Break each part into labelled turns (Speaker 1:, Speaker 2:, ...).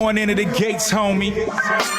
Speaker 1: On into the gates, homie,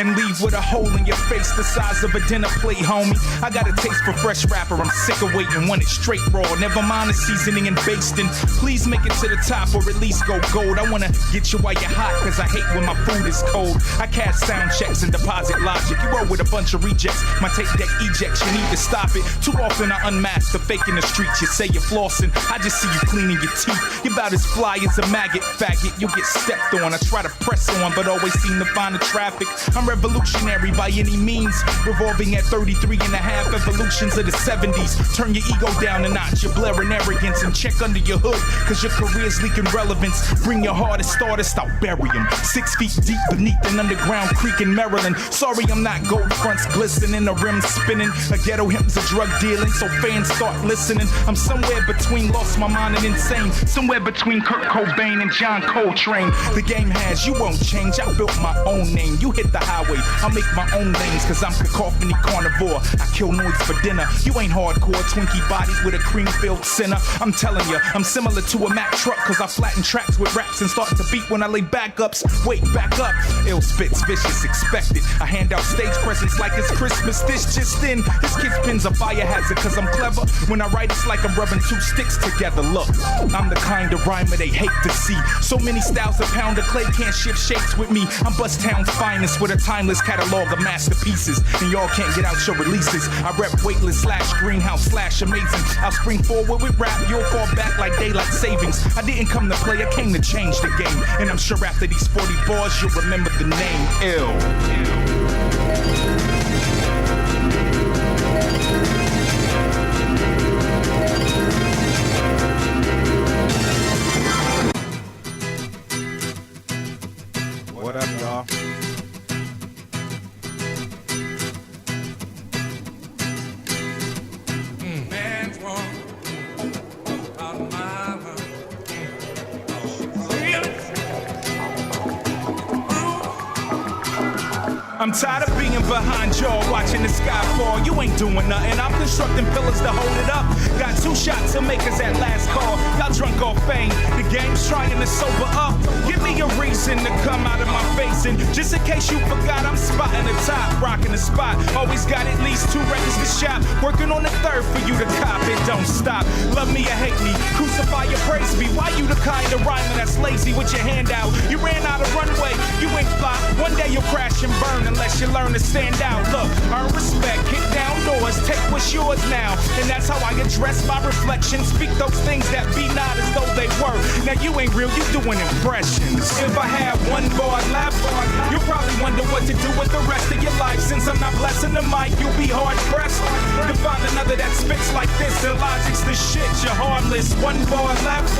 Speaker 1: and leave with a hole in your face the size of a dinner plate, homie. I got a taste for fresh rapper, I'm sick of waiting, want it straight raw. Never mind the seasoning and basting. Please make it to the top or at least go gold. I wanna get you while you're hot, cause I hate when my food is cold. I cast sound checks and deposit logic. You roll with a bunch of rejects, my tape deck ejects, you need to stop it. Too often I unmask the fake in the streets. You say you're flossing, I just see you cleaning your teeth. You're about as fly as a maggot, faggot. You get stepped on, I try to press on, but always seem to find the traffic. I'm revolutionary by any means, revolving at 33 and a half evolutions of the 70s. Turn your ego down a notch, your blaring arrogance, and check under your hood, cause your career's leaking relevance. Bring your hardest artist, I'll bury him 6 feet deep beneath an underground creek in Maryland. Sorry I'm not gold fronts glistening, a rim spinning, a ghetto hymns of drug dealing, so fans start listening. I'm somewhere between lost my mind and insane, somewhere between Kurt Cobain and John Coltrane. The game has, you won't change, I built my own name. You hit the highway, I'll make my own lanes, cause I'm cacophony carnivore. I kill noise for dinner. You ain't hardcore, Twinkie bodies with a cream-filled sinner. I'm telling you, I'm similar to a Mack truck, cause I flatten tracks with raps and start to beat when I lay backups. Wait, back up. Ill spits, vicious, expected. I hand out stage presents like it's Christmas. This just in. This kid's pen's a fire hazard, cause I'm clever. When I write, it's like I'm rubbing 2 sticks together. Look, I'm the kind of rhymer they hate to see. So many styles of pound of clay can't shift shapes with me. I'm Bust Town's finest with a timeless catalog of masterpieces, and y'all can't get out your releases. I rep weightless / greenhouse / amazing. I'll spring forward with rap, you'll fall back like daylight savings. I didn't come to play, I came to change the game, and I'm sure after these 40 bars you'll remember the name Ill. What up, y'all?
Speaker 2: Man's wrong out of my mind.
Speaker 1: I'm tired of being behind y'all, watching the sky fall. You ain't doing nothing, I'm constructing pillars to hold it up. Got 2 shots to make us at last call. Y'all drunk off fame, the game's trying to sober up. Give me a reason to come out of my face, and just in case you forgot, I'm spotting the top, rocking the spot. Always got at least 2 records to shop, working on the 3rd for you to cop. It don't stop, love me or hate me, crucify or praise me. Why you the kind of rhymer that's lazy with your hand out? You ran out of runway, you ain't fly. One day you'll crash and burn unless you learn to stand out. Look, earn respect, kick down doors, take what's yours now. And that's how I address my reflection. Speak those things that be not as though they were. Now you ain't real, you doing impressions. If I had 1 bar left, you'll probably wonder what to do with the rest of your life. Since I'm not blessing the mic, you'll be hard pressed to find another that spits like this. Illogic's the shit, you're harmless. 1 bar left,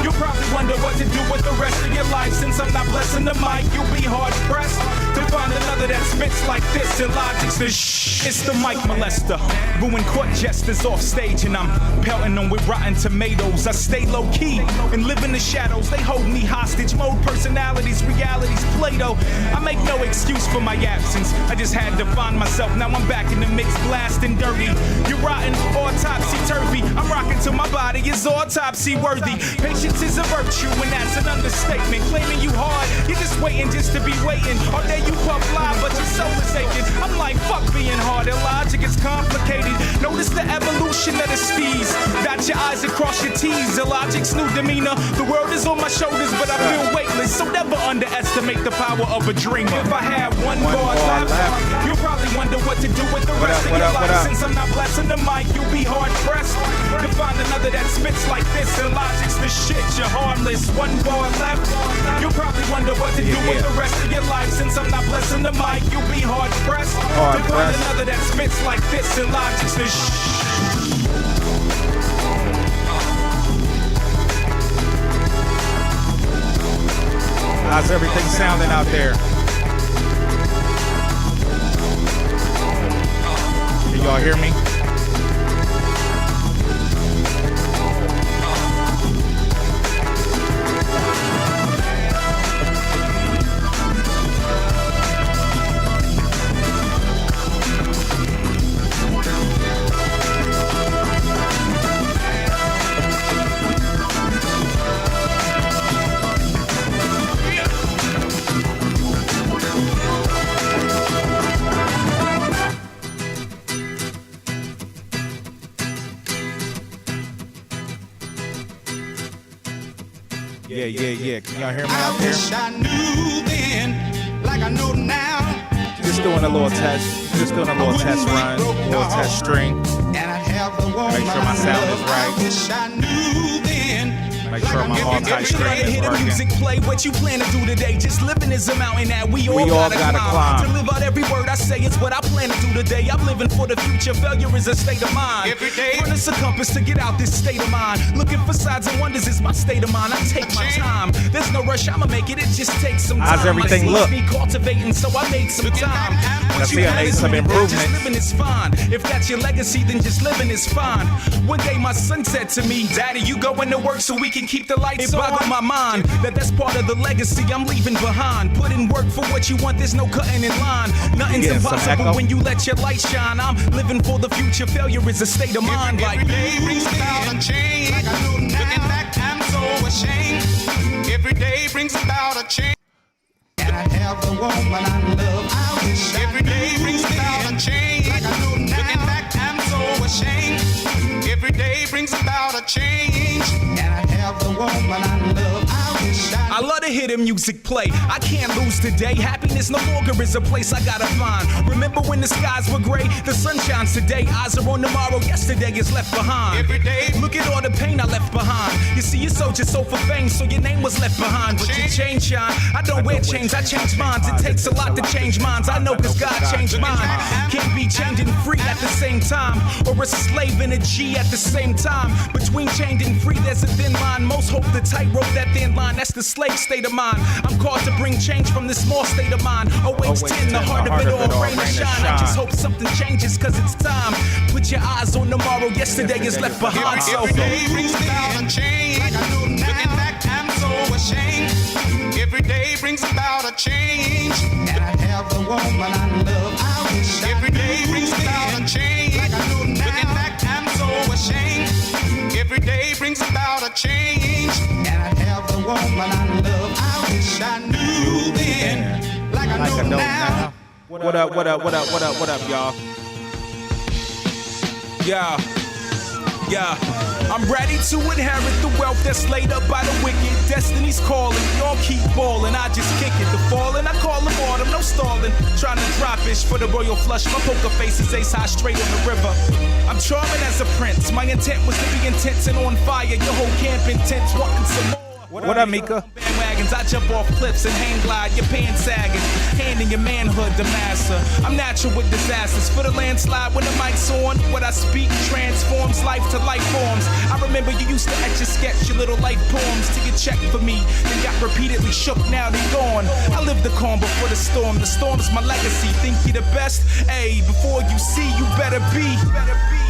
Speaker 1: you'll probably wonder what to do with the rest of your life. Since I'm not blessing the mic, you'll be hard pressed to find another that spits like this. Illogic's the shh. It's the mic molester, booing court jesters off stage, and I'm pelting them with rotten tomatoes. I stay low key and live in the shadows. They hold me hostage. Mode personalities, realities, Play-Doh. I make no excuse for my absence. I just had to find myself. Now I'm back in the mix, blasting dirty. You're rotten, autopsy turvy. I'm rocking till my body is autopsy worthy. Patience is a virtue, and that's an understatement. Claiming you hard, you're just waiting just to be waiting. All day you puff live, but your soul is aching. I'm like, fuck being hard. Illogic is complicated. Notice the evolution of the steez. Dot your I's and cross your T's. Illogic's new demeanor. The world is on my shoulders, but I feel weightless. So never underestimate the power of a dreamer. If I had 1 bar left, you'll probably wonder what to do with the rest of your life. Since I'm not blessing the mic, you'll be hard pressed to find another that spits like this. Illogic's the shit, you're harmless. 1 bar left, you'll probably wonder what to do with the rest of your life. Since I'm not blessing the mic, you'll be hard pressed to find another that spits like this. Illogic's the shit.
Speaker 3: How's everything sounding out there? Can y'all hear me? Yeah. Can y'all hear me
Speaker 1: I
Speaker 3: out there?
Speaker 1: wish I knew then, like I know now.
Speaker 3: Just doing a little test. Just doing a little test run. A little test string.
Speaker 1: And I have the woman
Speaker 3: Make sure my sound is right.
Speaker 1: I wish I knew then.
Speaker 3: Make sure my multi-string is
Speaker 1: Hear the music
Speaker 3: working.
Speaker 1: play, what you plan to do today? Just living is a mountain that we all gotta climb. To live out every word I say is what I plan to do today. I'm living for the future, failure is a state of mind. Every day, run us a compass to get out this state of mind. Looking for signs and wonders is my state of mind. I take my time, there's no rush, I'ma make it, it just takes some time.
Speaker 3: How's everything look?
Speaker 1: Me cultivating, so I made some time.
Speaker 3: I see I made some improvements.
Speaker 1: Just living is fine. If that's your legacy, then just living is fine. One day my son said to me, Daddy, you going to work so we can keep the lights on. It boggled my mind that that's part of the legacy I'm leaving behind. Put in work for what you want, there's no cutting in line. Nothing's impossible when you let your light shine. I'm living for the future, failure is a state of mind. Every day brings about a change. Like I know now. Looking back, I'm so ashamed. Every day brings about a change. And I have the woman I love. I wish every day brings about a change. Like I know now. Looking back, I'm so ashamed. Every day brings about a change. And I have the woman I love. I love to hear the music play. I can't lose today. Happiness no longer is a place I gotta find. Remember when the skies were gray? The sun shines today. Eyes are on tomorrow. Yesterday is left behind. Every day, look at all the pain I left behind. You see, you sold your soul for fame, so your name was left behind. But your chain shine. I don't wear chains, I change minds. It takes a lot to change minds. I know cause God changed mine. Can't be chained and free at the same time, or a slave and a G at the same time. Between chained and free, there's a thin line. Most hope the tightrope that thin line. That's the slave state of mind. I'm called to bring change from this small state of mind. Always 10, the heart of it all, rain and shine. I just hope something changes cause it's time. Put your eyes on tomorrow, yesterday is left behind. So every day brings about a change. Like I know now. Looking back, I'm so ashamed. Every day brings about a change. And I have the woman I love. I wish every day brings about a change. Like I know now. Looking back, I'm so ashamed. Every day brings about a change. And I have the woman I love. I wish I knew then. Like I know now.
Speaker 3: What up, y'all?
Speaker 1: Yeah, I'm ready to inherit the wealth that's laid up by the wicked. Destiny's calling, y'all keep ballin'. I just kick it. The falling, I call them autumn, no stalling. Trying to drop ish for the royal flush. My poker face is ace high straight on the river. I'm charming as a prince. My intent was to be intense and on fire. Your whole camp intense, wanting some more.
Speaker 3: What up, Mika?
Speaker 1: Bandwagons, I jump off cliffs and hang glide, your pants sagging, handing your manhood to master. I'm natural with disasters, for the landslide when the mic's on. What I speak transforms life to life forms. I remember you used to etch and sketch your little life poems till you checked for me, then got repeatedly shook, now they gone. I live the calm before the storm. The storm's my legacy, think you the best? Hey, before you see, you better be.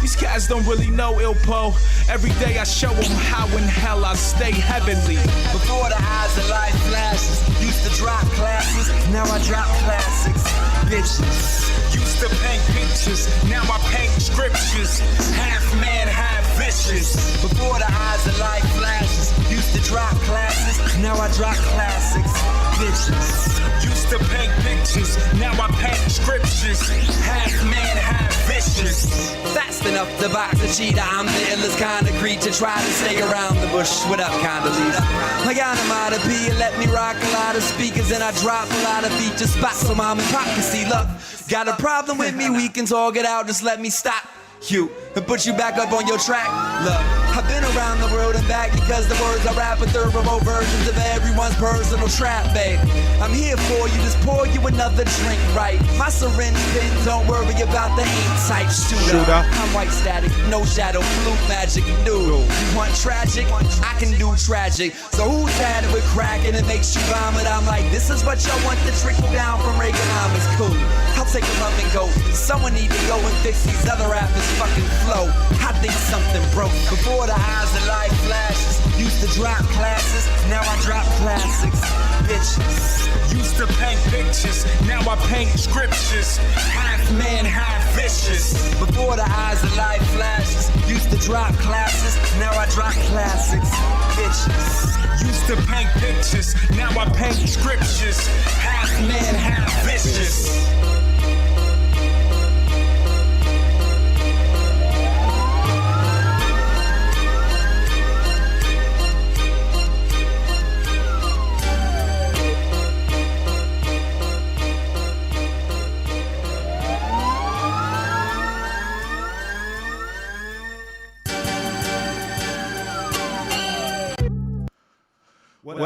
Speaker 1: These cats don't really know Ilpo. Every day I show them how in hell I stay heavenly.
Speaker 4: Before the eyes of life flashes, used to drop classes, now I drop classics. Bitches.
Speaker 1: Used to paint pictures, now I paint scriptures. Half man, half vicious.
Speaker 4: Before the eyes of life flashes, used to drop classes, now I drop classics. Bitches.
Speaker 1: Used to paint pictures, now I paint scriptures. Half man, half vicious.
Speaker 4: Fast enough to box a cheetah, I'm the illest kind of creature. Try to stay around the bush. What up, Condoleezza? I got him out of P and let me rock a lot of speakers, and I drop a lot of feature spots so mom and pop can see. Look, got a problem with me, we can talk it out, just let me stop you and put you back up on your track. Look, I've been around the world and back because the words I rap are third remote versions of everyone's personal trap, babe. I'm here for you, just pour you another drink, right? My syringe pin, don't worry about the ink type shooter. I'm white static, no shadow, flute magic, dude. You want tragic? I can do tragic. So who's had it with crack and it makes you vomit? I'm like, this is what y'all want to trickle down from Reaganomics, cool. I'll take a lump and go. Someone need to go and fix these other rappers' fucking flow. I think something broke. Before the eyes of life flashes, used to drop classes, now I drop classics. Bitches.
Speaker 1: Used to paint pictures, now I paint scriptures. Half man, half vicious.
Speaker 4: Before the eyes of life flashes, used to drop classes, now I drop classics. Bitches.
Speaker 1: Used to paint pictures, now I paint scriptures. Half man, half vicious.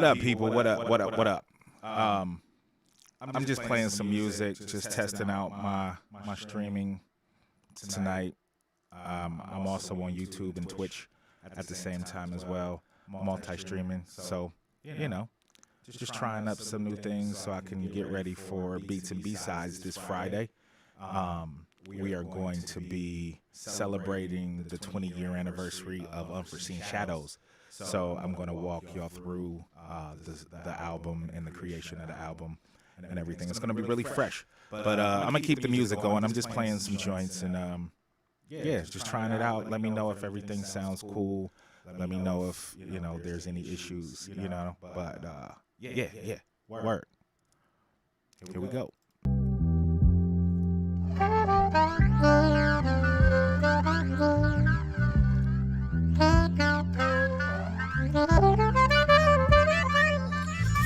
Speaker 3: What up, people? What up? What up? What up? I'm just playing some music, just testing out my streaming tonight. I'm also on YouTube and Twitch at the same time as well, multi-streaming. So, you know, just trying up some new things so I can get ready for Beats and B-Sides this Friday. We are going to be celebrating the 20-year anniversary of Unforeseen Shadows. So I'm going to walk y'all through the album and the creation of the album and everything. It's going to be really fresh. But I'm going to keep the music going. I'm just playing some joints and, yeah, just trying it out. Let me know if everything sounds cool. Let me know if, you know, there's any issues, you know. But, yeah. Word. Here we go.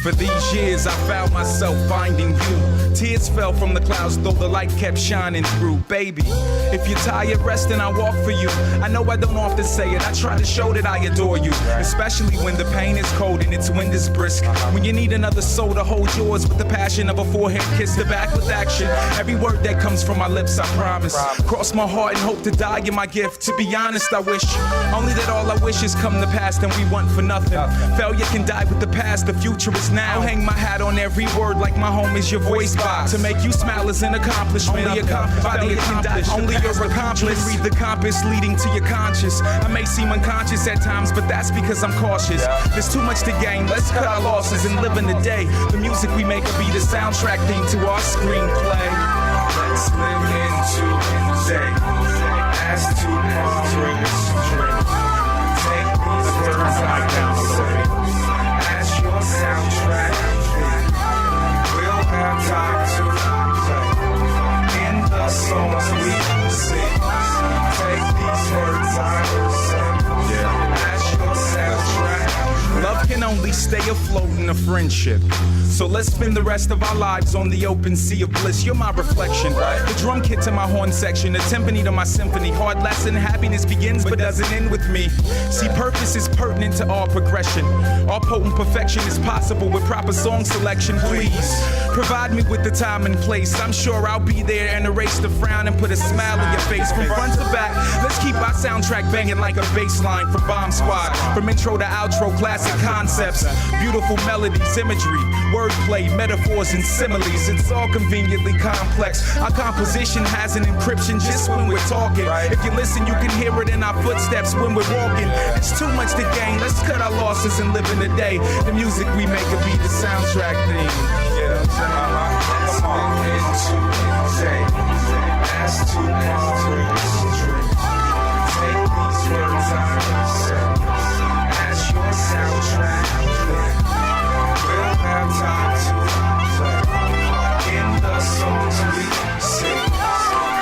Speaker 1: For these years, I found myself finding you. Tears fell from the clouds, though the light kept shining through. Baby, if you're tired, rest and I'll walk for you. I know I don't often say it, I try to show that I adore you. Especially when the pain is cold and its wind is brisk. When you need another soul to hold yours with the passion of a forehead kiss, the back with action. Every word that comes from my lips, I promise. Cross my heart and hope to die in my gift. To be honest, I wish only that all our wishes come to pass, and we want for nothing. Failure can die with the past, the future is now. I'll hang my hat on every word like my home is your voice box. To make you smile is an accomplishment. Only accomplished by the accomplished. Only your accomplice. Read the compass leading to your conscious. I may seem unconscious at times, but that's because I'm cautious. There's too much to gain. Let's cut our losses and live in the day. The music we make will be the soundtrack theme to our screenplay. Let's live into today as tomorrow's dream. Take these words I say as your soundtrack. We'll have time to play in the songs we sing. Take these words I say as your soundtrack. Love can only stay afloat in a friendship. So let's spend the rest of our lives on the open sea of bliss. You're my reflection. The drum kit to my horn section, the timpani to my symphony. Hard lesson, happiness begins but doesn't end with me. See, purpose is pertinent to all progression. All potent perfection is possible with proper song selection. Please provide me with the time and place. I'm sure I'll be there and erase the frown and put a smile on your face. From front to back, let's keep our soundtrack banging like a bass line from Bomb Squad. From intro to outro, classic concepts, beautiful melodies, imagery, wordplay, metaphors and similes. It's all conveniently complex. Our composition has an encryption just when we're talking. If you listen, you can hear it in our footsteps when we're walking. It's too much to gain. Let's cut our losses and live in the day. The music we make will be the soundtrack theme. Let's live into today as tomorrow's dream. Take these words I say as your soundtrack. We'll have time to play in the songs we sing.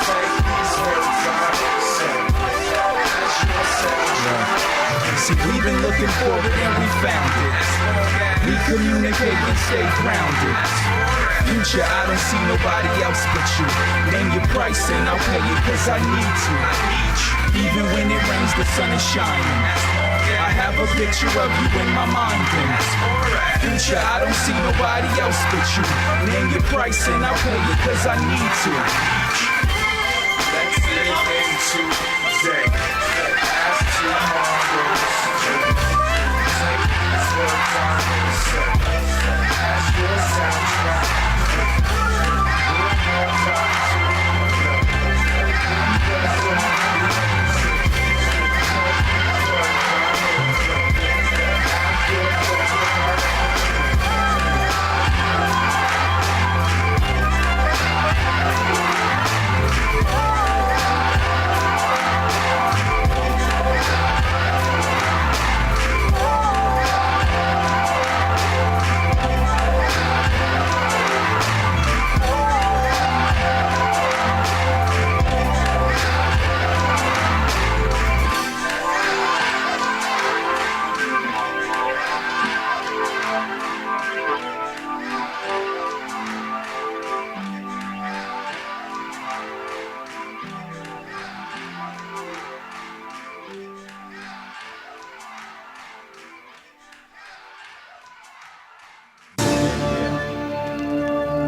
Speaker 1: Take these words I say as your soundtrack. See, we've been looking for it and we found it. We communicate and stay grounded. Future, I don't see nobody else but you. Name your price and I'll pay it cause I need to. Even when it rains, the sun is shining. I have a picture of you in my mind and future, I don't see nobody else but you. Name your price and I'll pay it cause I need to. Let's live into today as tomorrow's dream. Take these words I say as your soundtrack. We'll have time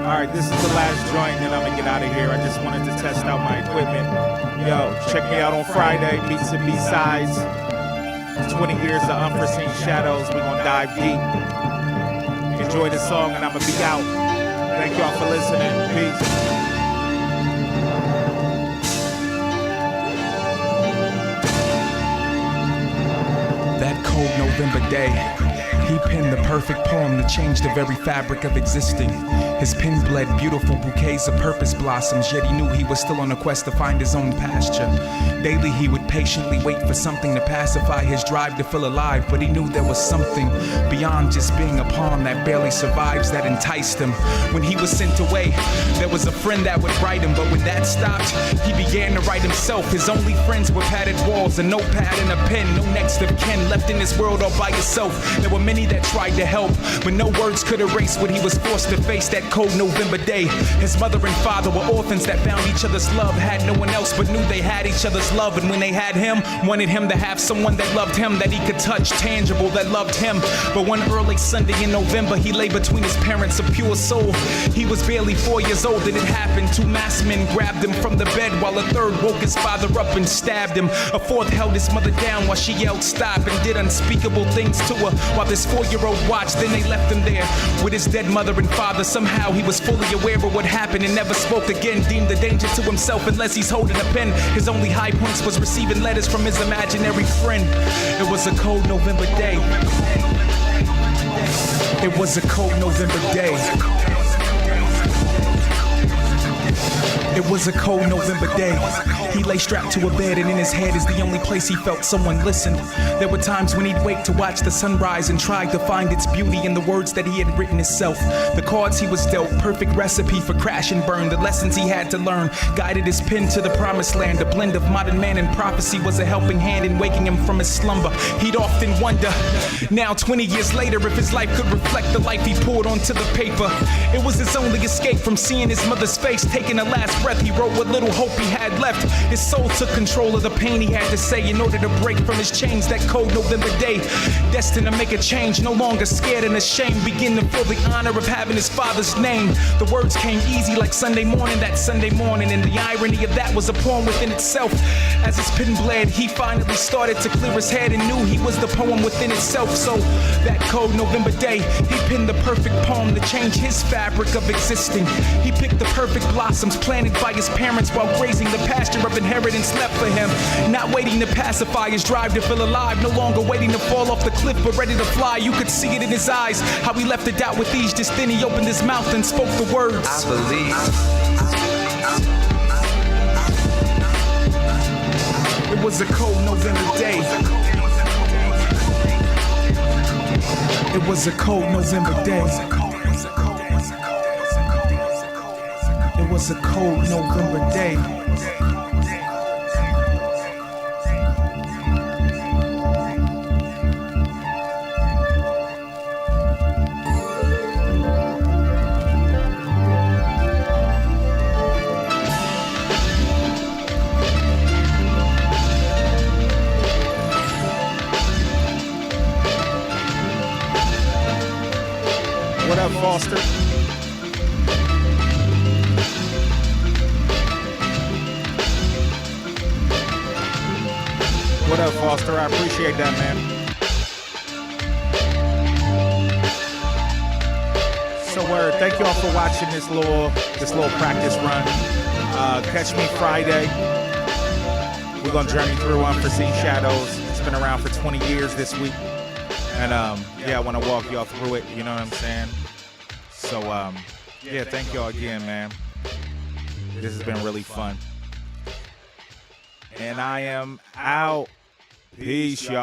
Speaker 3: All right, this is the last joint, and I'm gonna get out of here. I just wanted to test out my equipment. Yo, check me out on Friday, Beats and B-Sides. 20 years of Unforeseen Shadows. We're gonna dive deep. Enjoy the song, and I'm gonna be out. Thank y'all for listening. Peace.
Speaker 1: That cold November day, he penned the perfect poem that changed the very fabric of existing. His pen bled beautiful bouquets of purpose blossoms, yet he knew he was still on a quest to find his own pasture. Daily he would patiently wait for something to pacify his drive to feel alive, but he knew there was something beyond just being a pawn that barely survives that enticed him. When he was sent away, there was a friend that would write him, but when that stopped, he began to write himself. His only friends were padded walls, a notepad and a pen, no next of kin, left in this world all by yourself. There were many that tried to help, but no words could erase what he was forced to face that cold November day. His mother and father were orphans that found each other's love, had no one else but knew they had each other's love, and when they had him, wanted him to have someone that loved him, that he could touch, tangible, that loved him. But one early Sunday in November, he lay between his parents, a pure soul. He was barely 4 years old and it happened. Two masked men grabbed him from the bed while a third woke his father up and stabbed him. A fourth held his mother down while she yelled stop and did unspeakable things to her while this 4-year-old watched. Then they left him there with his dead mother and father. Somehow he was fully aware of what happened and never spoke again. Deemed a danger to himself unless he's holding a pen. His only high points was receiving letters from his imaginary friend. It was a cold November day. It was a cold November day. It was a cold November day. He lay strapped to a bed and in his head is the only place he felt someone listened. There were times when he'd wake to watch the sunrise and tried to find its beauty in the words that he had written himself. The cards he was dealt, perfect recipe for crash and burn. The lessons he had to learn guided his pen to the promised land. A blend of modern man and prophecy was a helping hand in waking him from his slumber. He'd often wonder, now 20 years later, if his life could reflect the life he poured onto the paper. It was his only escape from seeing his mother's face. Taking a last breath, he wrote what little hope he had left. His soul took control of the pain he had to say in order to break from his chains that cold November day. Destined to make a change, no longer scared and ashamed. Begin to feel the honor of having his father's name. The words came easy like Sunday morning that Sunday morning, and the irony of that was a poem within itself. As his pen bled, he finally started to clear his head and knew he was the poem within itself. So that cold November day, he penned the perfect poem to change his fabric of existing. He picked the perfect blossoms planted by his parents while grazing the pasture of inheritance left for him. Not waiting to pacify his drive to feel alive, no longer waiting to fall off the cliff but ready to fly. You could see it in his eyes, how he left the doubt with ease. Just then he opened his mouth and spoke the words,
Speaker 4: I believe.
Speaker 1: It was a cold November day. It was a cold November day. It was a cold November day.
Speaker 3: What up, Foster? What up, Foster? I appreciate that, man. So, word. Thank you all for watching this little practice run. Catch me Friday. We're gonna journey through Unforeseen Shadows. It's been around for 20 years this week, and yeah, I want to walk y'all through it. You know what I'm saying? So, yeah, thank y'all again, man. This has been really fun. And I am out. Peace, y'all.